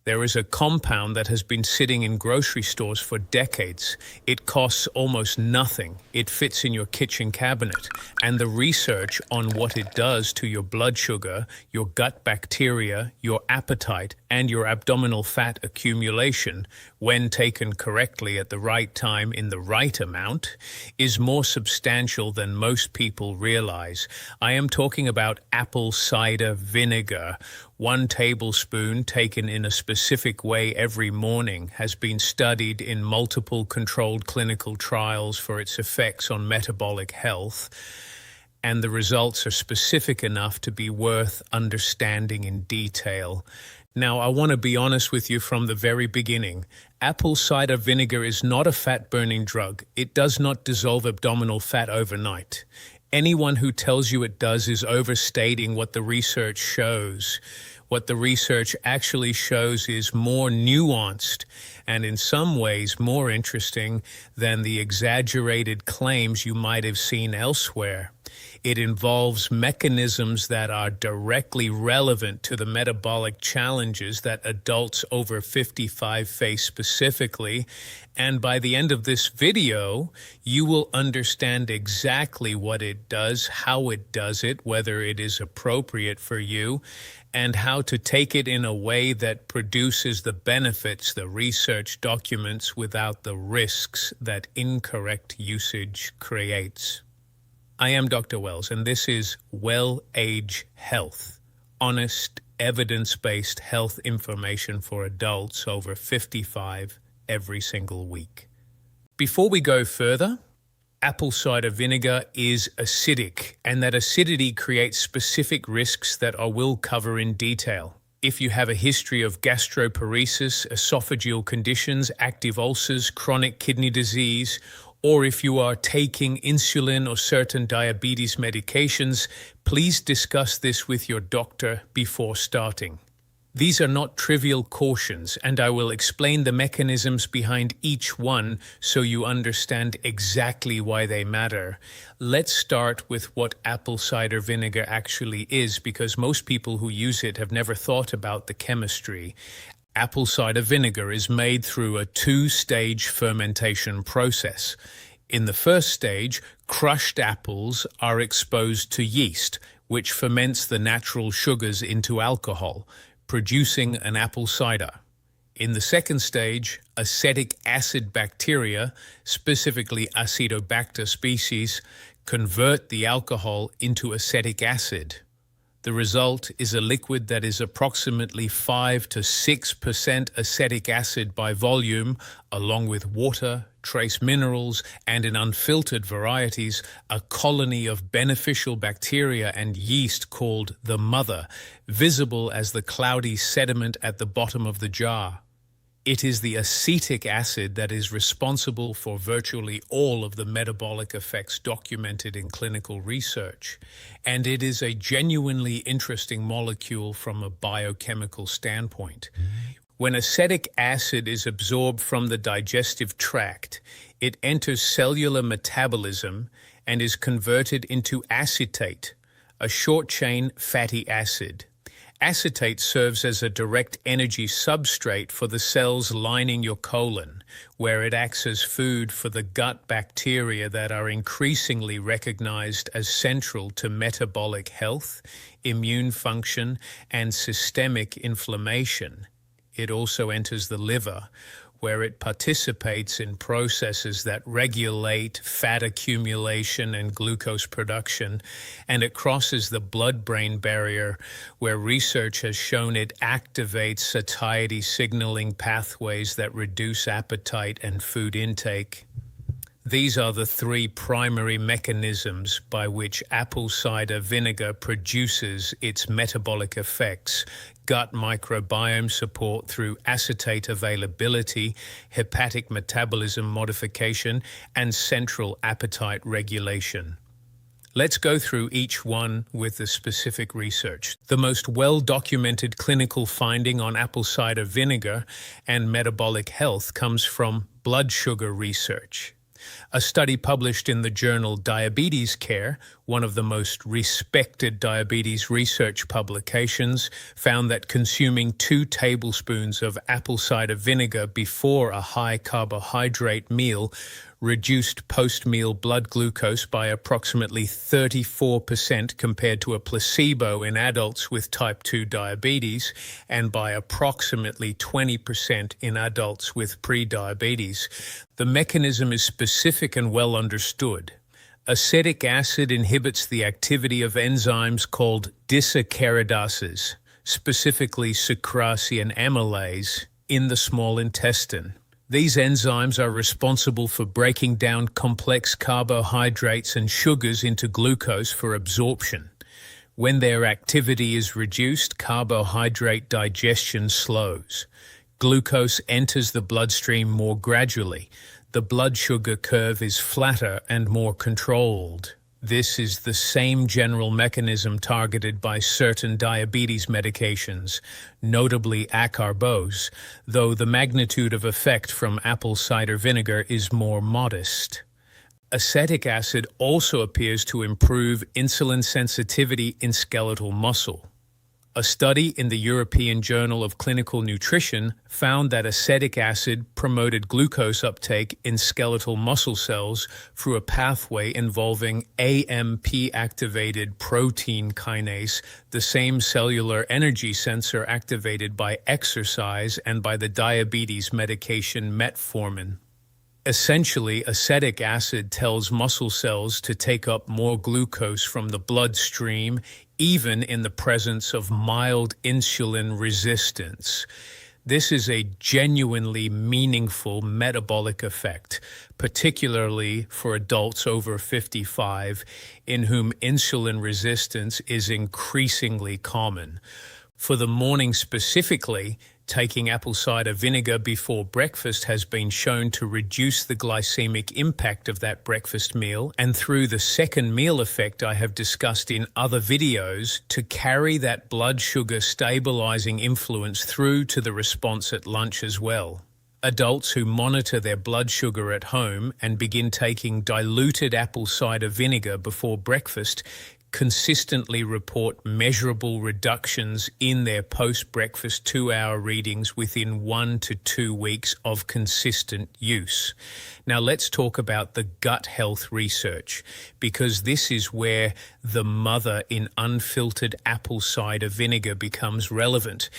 There is a compound that has been sitting in grocery stores for decades. It costs almost nothing. It fits in your kitchen cabinet. And the research on what it does to your blood sugar, your gut bacteria, your appetite, and your abdominal fat accumulation, when taken correctly at the right time in the right amount, is more substantial than most people realize. I am talking about apple cider vinegar. 1 tablespoon taken in a specific way every morning has been studied in multiple controlled clinical trials for its effects on metabolic health, and the results are specific enough to be worth understanding in detail. Now, I want to be honest with you from the very beginning. Apple cider vinegar is not a fat-burning drug. It does not dissolve abdominal fat overnight. Anyone who tells you it does is overstating what the research shows. What the research actually shows is more nuanced and in some ways more interesting than the exaggerated claims you might have seen elsewhere. It involves mechanisms that are directly relevant to the metabolic challenges that adults over 55 face specifically. And by the end of this video, you will understand exactly what it does, how it does it, whether it is appropriate for you, and how to take it in a way that produces the benefits the research documents without the risks that incorrect usage creates. I am Dr. Wells, and this is WellAge Health, honest, evidence-based health information for adults over 55 every single week. Before we go further, apple cider vinegar is acidic, and that acidity creates specific risks that I will cover in detail. If you have a history of gastroparesis, esophageal conditions, active ulcers, chronic kidney disease, or if you are taking insulin or certain diabetes medications, please discuss this with your doctor before starting. These are not trivial cautions, and I will explain the mechanisms behind each one so you understand exactly why they matter. Let's start with what apple cider vinegar actually is, because most people who use it have never thought about the chemistry. Apple cider vinegar is made through a 2-stage fermentation process. In the first stage, crushed apples are exposed to yeast, which ferments the natural sugars into alcohol, producing an apple cider. In the second stage, acetic acid bacteria, specifically Acetobacter species, convert the alcohol into acetic acid. The result is a liquid that is approximately 5 to 6% acetic acid by volume, along with water, trace minerals, and in unfiltered varieties, a colony of beneficial bacteria and yeast called the mother, visible as the cloudy sediment at the bottom of the jar. It is the acetic acid that is responsible for virtually all of the metabolic effects documented in clinical research, and it is a genuinely interesting molecule from a biochemical standpoint. When acetic acid is absorbed from the digestive tract, it enters cellular metabolism and is converted into acetate, a short-chain fatty acid. Acetate serves as a direct energy substrate for the cells lining your colon, where it acts as food for the gut bacteria that are increasingly recognized as central to metabolic health, immune function, and systemic inflammation. It also enters the liver, where it participates in processes that regulate fat accumulation and glucose production, and it crosses the blood-brain barrier, where research has shown it activates satiety signaling pathways that reduce appetite and food intake. These are the 3 primary mechanisms by which apple cider vinegar produces its metabolic effects: gut microbiome support through acetate availability, hepatic metabolism modification, and central appetite regulation. Let's go through each one with the specific research. The most well-documented clinical finding on apple cider vinegar and metabolic health comes from blood sugar research. A study published in the journal Diabetes Care one of the most respected diabetes research publications, found that consuming 2 tablespoons of apple cider vinegar before a high-carbohydrate meal reduced post-meal blood glucose by approximately 34% compared to a placebo in adults with type 2 diabetes, and by approximately 20% in adults with pre-diabetes. The mechanism is specific and well understood. Acetic acid inhibits the activity of enzymes called disaccharidases, specifically sucrase and amylase, in the small intestine. These enzymes are responsible for breaking down complex carbohydrates and sugars into glucose for absorption. When their activity is reduced, carbohydrate digestion slows. Glucose enters the bloodstream more gradually. The blood sugar curve is flatter and more controlled. This is the same general mechanism targeted by certain diabetes medications, notably acarbose, though the magnitude of effect from apple cider vinegar is more modest. Acetic acid also appears to improve insulin sensitivity in skeletal muscle. A study in the European Journal of Clinical Nutrition found that acetic acid promoted glucose uptake in skeletal muscle cells through a pathway involving AMP-activated protein kinase, the same cellular energy sensor activated by exercise and by the diabetes medication metformin. Essentially, acetic acid tells muscle cells to take up more glucose from the bloodstream, even in the presence of mild insulin resistance. This is a genuinely meaningful metabolic effect, particularly for adults over 55, in whom insulin resistance is increasingly common. For the morning specifically, taking apple cider vinegar before breakfast has been shown to reduce the glycemic impact of that breakfast meal, and through the second meal effect I have discussed in other videos, to carry that blood sugar stabilizing influence through to the response at lunch as well. Adults who monitor their blood sugar at home and begin taking diluted apple cider vinegar before breakfast consistently report measurable reductions in their post-breakfast 2-hour readings within 1 to 2 weeks of consistent use. Now let's talk about the gut health research, because this is where the mother in unfiltered apple cider vinegar becomes relevant.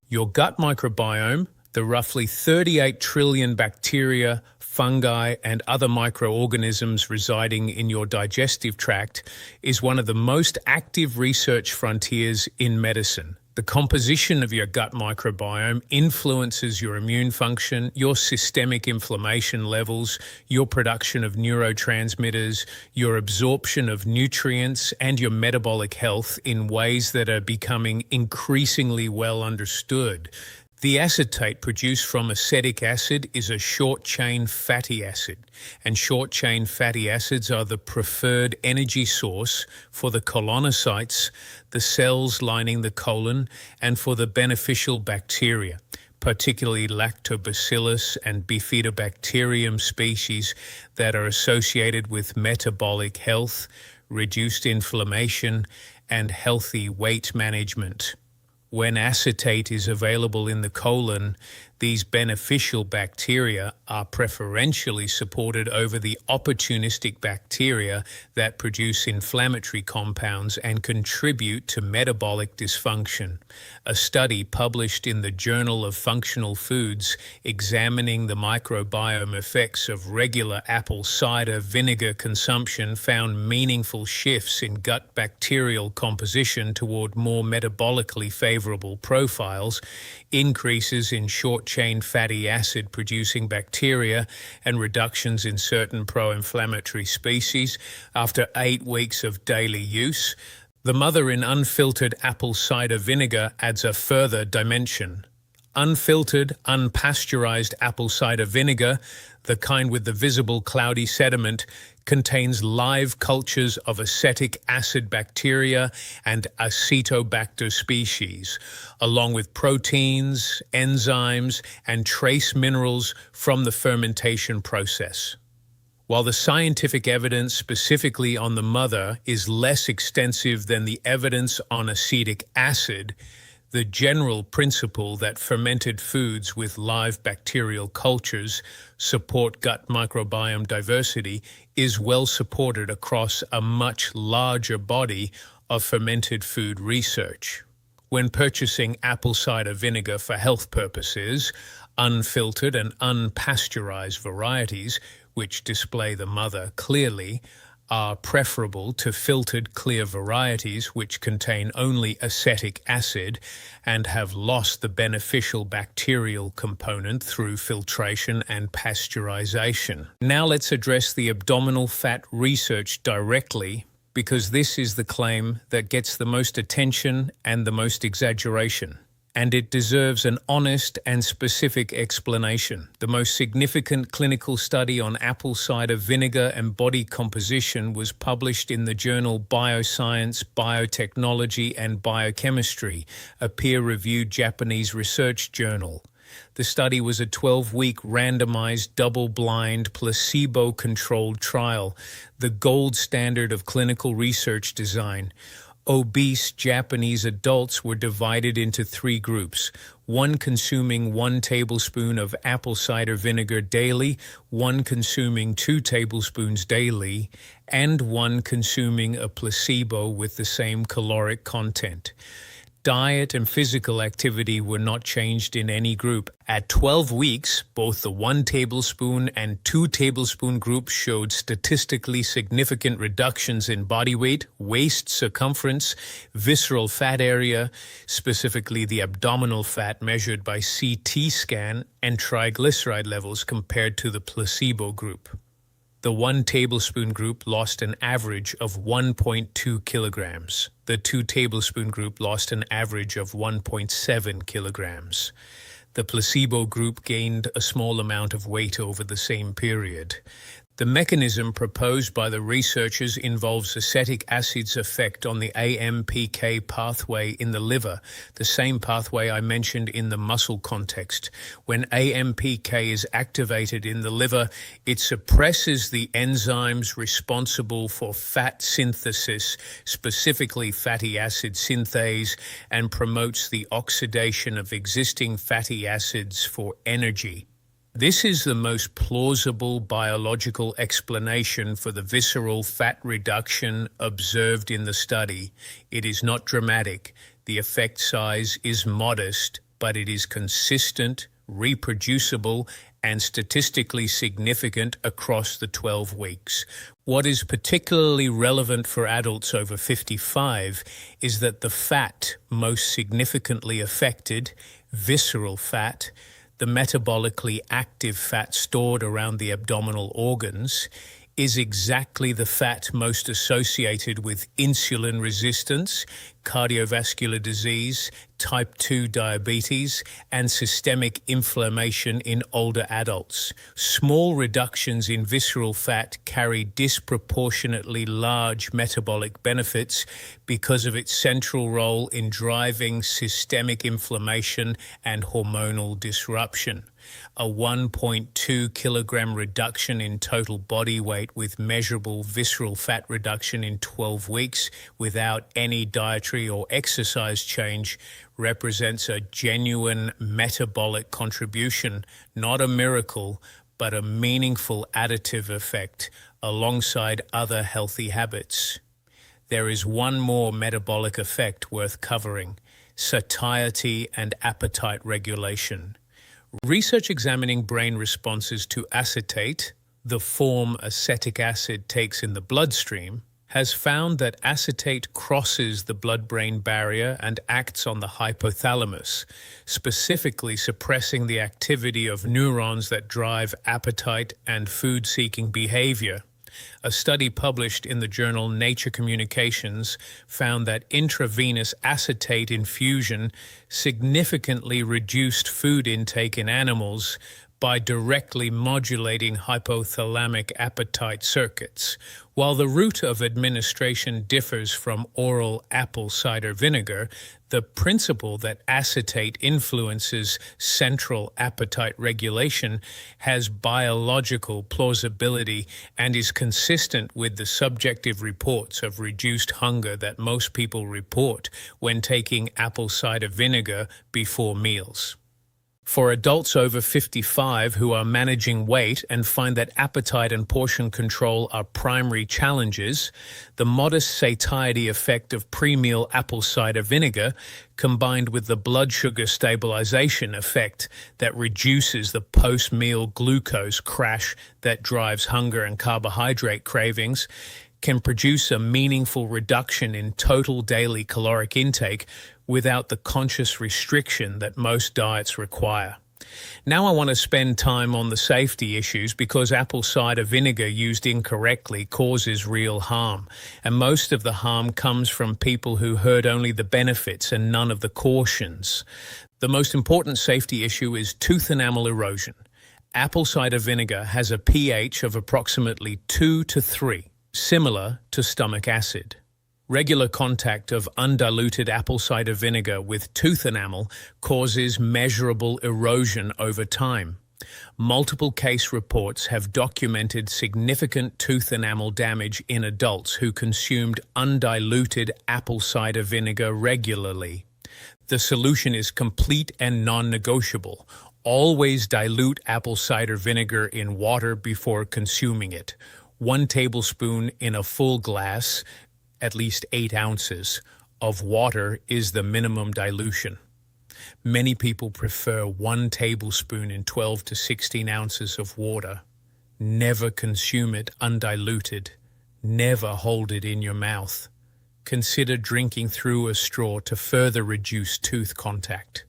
Your gut microbiome, the roughly 38 trillion bacteria, fungi, and other microorganisms residing in your digestive tract, is one of the most active research frontiers in medicine. The composition of your gut microbiome influences your immune function, your systemic inflammation levels, your production of neurotransmitters, your absorption of nutrients, and your metabolic health in ways that are becoming increasingly well understood. The acetate produced from acetic acid is a short-chain fatty acid, and short-chain fatty acids are the preferred energy source for the colonocytes, the cells lining the colon, and for the beneficial bacteria, particularly lactobacillus and bifidobacterium species that are associated with metabolic health, reduced inflammation, and healthy weight management. When acetate is available in the colon, these beneficial bacteria are preferentially supported over the opportunistic bacteria that produce inflammatory compounds and contribute to metabolic dysfunction. A study published in the Journal of Functional Foods examining the microbiome effects of regular apple cider vinegar consumption found meaningful shifts in gut bacterial composition toward more metabolically favorable profiles, increases in short-chain fatty acid producing bacteria, and reductions in certain pro-inflammatory species after 8 weeks of daily use. The mother in unfiltered apple cider vinegar adds a further dimension. Unfiltered, unpasteurized apple cider vinegar, the kind with the visible cloudy sediment, contains live cultures of acetic acid bacteria and acetobacter species, along with proteins, enzymes, and trace minerals from the fermentation process. While the scientific evidence specifically on the mother is less extensive than the evidence on acetic acid, the general principle that fermented foods with live bacterial cultures support gut microbiome diversity is well supported across a much larger body of fermented food research. When purchasing apple cider vinegar for health purposes, unfiltered and unpasteurized varieties, which display the mother clearly, are preferable to filtered clear varieties which contain only acetic acid and have lost the beneficial bacterial component through filtration and pasteurization. Now let's address the abdominal fat research directly, because this is the claim that gets the most attention and the most exaggeration. And it deserves an honest and specific explanation. The most significant clinical study on apple cider vinegar and body composition was published in the journal Bioscience, Biotechnology, and Biochemistry, a peer-reviewed Japanese research journal. The study was a 12-week randomized, double-blind, placebo-controlled trial, the gold standard of clinical research design. Obese Japanese adults were divided into 3 groups, one consuming 1 tablespoon of apple cider vinegar daily, one consuming 2 tablespoons daily, and one consuming a placebo with the same caloric content. Diet and physical activity were not changed in any group. At 12 weeks, both the 1 tablespoon and 2 tablespoon groups showed statistically significant reductions in body weight, waist circumference, visceral fat area, specifically the abdominal fat measured by CT scan, and triglyceride levels compared to the placebo group. The 1 tablespoon group lost an average of 1.2 kilograms. The 2 tablespoon group lost an average of 1.7 kilograms. The placebo group gained a small amount of weight over the same period. The mechanism proposed by the researchers involves acetic acid's effect on the AMPK pathway in the liver, the same pathway I mentioned in the muscle context. When AMPK is activated in the liver, it suppresses the enzymes responsible for fat synthesis, specifically fatty acid synthase, and promotes the oxidation of existing fatty acids for energy. This is the most plausible biological explanation for the visceral fat reduction observed in the study. It is not dramatic. The effect size is modest, but it is consistent, reproducible, and statistically significant across the 12 weeks. What is particularly relevant for adults over 55 is that the fat most significantly affected, visceral fat, the metabolically active fat stored around the abdominal organs, is exactly the fat most associated with insulin resistance, cardiovascular disease, type 2 diabetes, and systemic inflammation in older adults. Small reductions in visceral fat carry disproportionately large metabolic benefits because of its central role in driving systemic inflammation and hormonal disruption. A 1.2 kilogram reduction in total body weight with measurable visceral fat reduction in 12 weeks without any dietary or exercise change represents a genuine metabolic contribution, not a miracle, but a meaningful additive effect alongside other healthy habits. There is one more metabolic effect worth covering: satiety and appetite regulation. Research examining brain responses to acetate, the form acetic acid takes in the bloodstream, has found that acetate crosses the blood-brain barrier and acts on the hypothalamus, specifically suppressing the activity of neurons that drive appetite and food-seeking behavior. A study published in the journal Nature Communications found that intravenous acetate infusion significantly reduced food intake in animals, by directly modulating hypothalamic appetite circuits. While the route of administration differs from oral apple cider vinegar, the principle that acetate influences central appetite regulation has biological plausibility and is consistent with the subjective reports of reduced hunger that most people report when taking apple cider vinegar before meals. For adults over 55 who are managing weight and find that appetite and portion control are primary challenges, the modest satiety effect of pre-meal apple cider vinegar, combined with the blood sugar stabilization effect that reduces the post-meal glucose crash that drives hunger and carbohydrate cravings, can produce a meaningful reduction in total daily caloric intake without the conscious restriction that most diets require. Now I want to spend time on the safety issues because apple cider vinegar used incorrectly causes real harm, and most of the harm comes from people who heard only the benefits and none of the cautions. The most important safety issue is tooth enamel erosion. Apple cider vinegar has a pH of approximately 2 to 3, similar to stomach acid. Regular contact of undiluted apple cider vinegar with tooth enamel causes measurable erosion over time. Multiple case reports have documented significant tooth enamel damage in adults who consumed undiluted apple cider vinegar regularly. The solution is complete and non-negotiable. Always dilute apple cider vinegar in water before consuming it. 1 tablespoon in a full glass, at least 8 ounces, of water is the minimum dilution. Many people prefer 1 tablespoon in 12 to 16 ounces of water. Never consume it undiluted. Never hold it in your mouth. Consider drinking through a straw to further reduce tooth contact.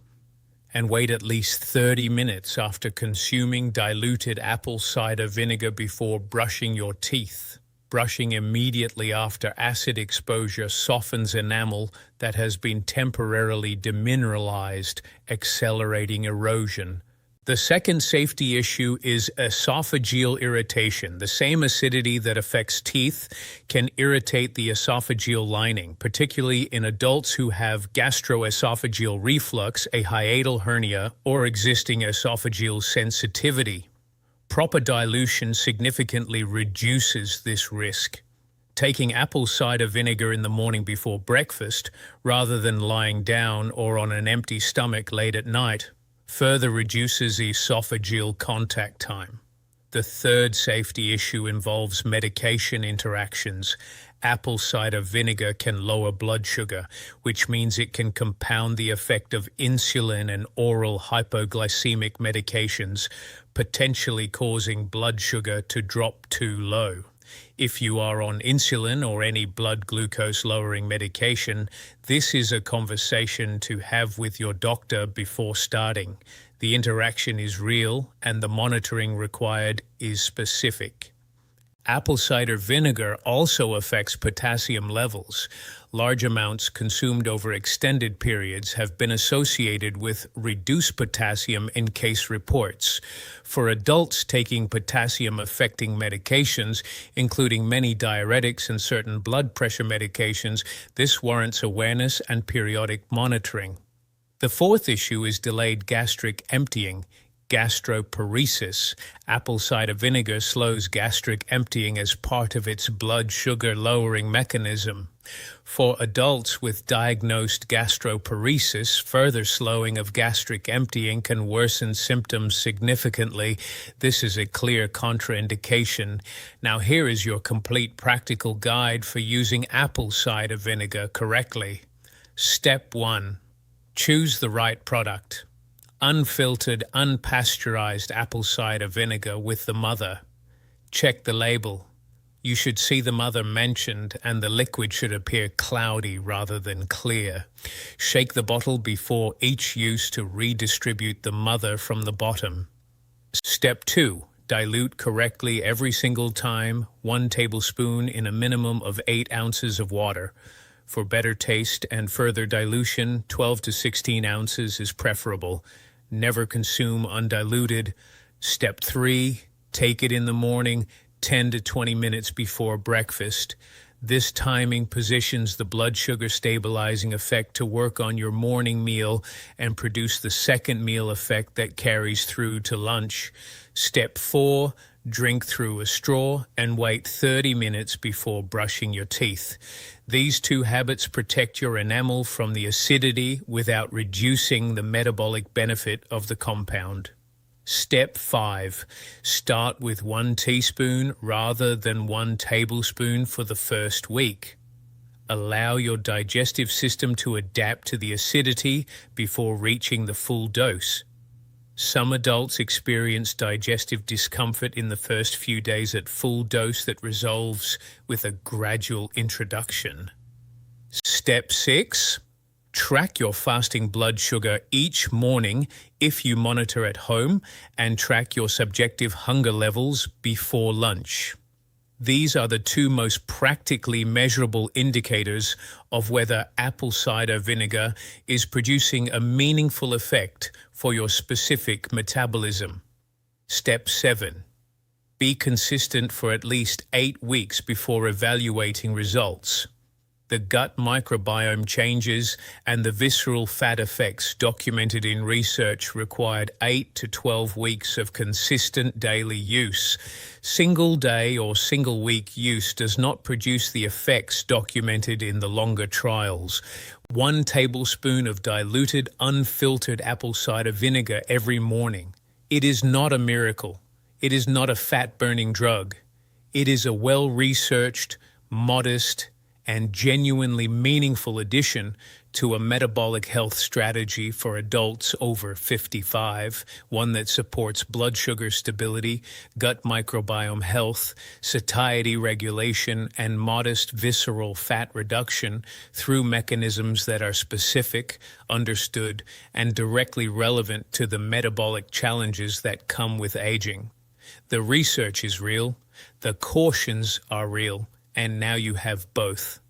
And wait at least 30 minutes after consuming diluted apple cider vinegar before brushing your teeth. Brushing immediately after acid exposure softens enamel that has been temporarily demineralized, accelerating erosion. The second safety issue is esophageal irritation. The same acidity that affects teeth can irritate the esophageal lining, particularly in adults who have gastroesophageal reflux, a hiatal hernia, or existing esophageal sensitivity. Proper dilution significantly reduces this risk. Taking apple cider vinegar in the morning before breakfast, rather than lying down or on an empty stomach late at night, further reduces esophageal contact time. The third safety issue involves medication interactions. Apple cider vinegar can lower blood sugar, which means it can compound the effect of insulin and oral hypoglycemic medications, potentially causing blood sugar to drop too low. If you are on insulin or any blood glucose lowering medication, this is a conversation to have with your doctor before starting. The interaction is real and the monitoring required is specific. Apple cider vinegar also affects potassium levels. Large amounts consumed over extended periods have been associated with reduced potassium in case reports. For adults taking potassium-affecting medications, including many diuretics and certain blood pressure medications, this warrants awareness and periodic monitoring. The fourth issue is delayed gastric emptying. Gastroparesis. Apple cider vinegar slows gastric emptying as part of its blood sugar lowering mechanism. For adults with diagnosed gastroparesis, further slowing of gastric emptying can worsen symptoms significantly. This is a clear contraindication. Now here is your complete practical guide for using apple cider vinegar correctly. Step 1. Choose the right product. Unfiltered, unpasteurized apple cider vinegar with the mother. Check the label. You should see the mother mentioned and the liquid should appear cloudy rather than clear. Shake the bottle before each use to redistribute the mother from the bottom. Step 2. Dilute correctly every single time, 1 tablespoon in a minimum of 8 ounces of water. For better taste and further dilution, 12 to 16 ounces is preferable. Never consume undiluted. Step 3, take it in the morning, 10 to 20 minutes before breakfast. This timing positions the blood sugar stabilizing effect to work on your morning meal and produce the second meal effect that carries through to lunch. Step 4, drink through a straw and wait 30 minutes before brushing your teeth. These two habits protect your enamel from the acidity without reducing the metabolic benefit of the compound. Step 5. Start with 1 teaspoon rather than 1 tablespoon for the first week. Allow your digestive system to adapt to the acidity before reaching the full dose. Some adults experience digestive discomfort in the first few days at full dose that resolves with a gradual introduction. Step 6. Track your fasting blood sugar each morning if you monitor at home, and track your subjective hunger levels before lunch. These are the two most practically measurable indicators of whether apple cider vinegar is producing a meaningful effect for your specific metabolism. Step 7. Be consistent for at least 8 weeks before evaluating results. The gut microbiome changes and the visceral fat effects documented in research required 8 to 12 weeks of consistent daily use. Single day or single week use does not produce the effects documented in the longer trials. 1 tablespoon of diluted, unfiltered apple cider vinegar every morning. It is not a miracle. It is not a fat-burning drug. It is a well-researched, modest, and genuinely meaningful addition to a metabolic health strategy for adults over 55, one that supports blood sugar stability, gut microbiome health, satiety regulation, and modest visceral fat reduction through mechanisms that are specific, understood, and directly relevant to the metabolic challenges that come with aging. The research is real, the cautions are real, and now you have both.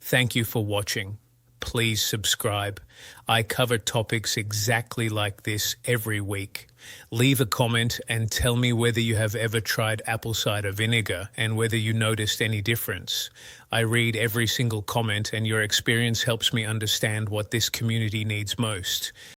Thank you for watching. Please subscribe. I cover topics exactly like this every week. Leave a comment and tell me whether you have ever tried apple cider vinegar and whether you noticed any difference. I read every single comment, and your experience helps me understand what this community needs most.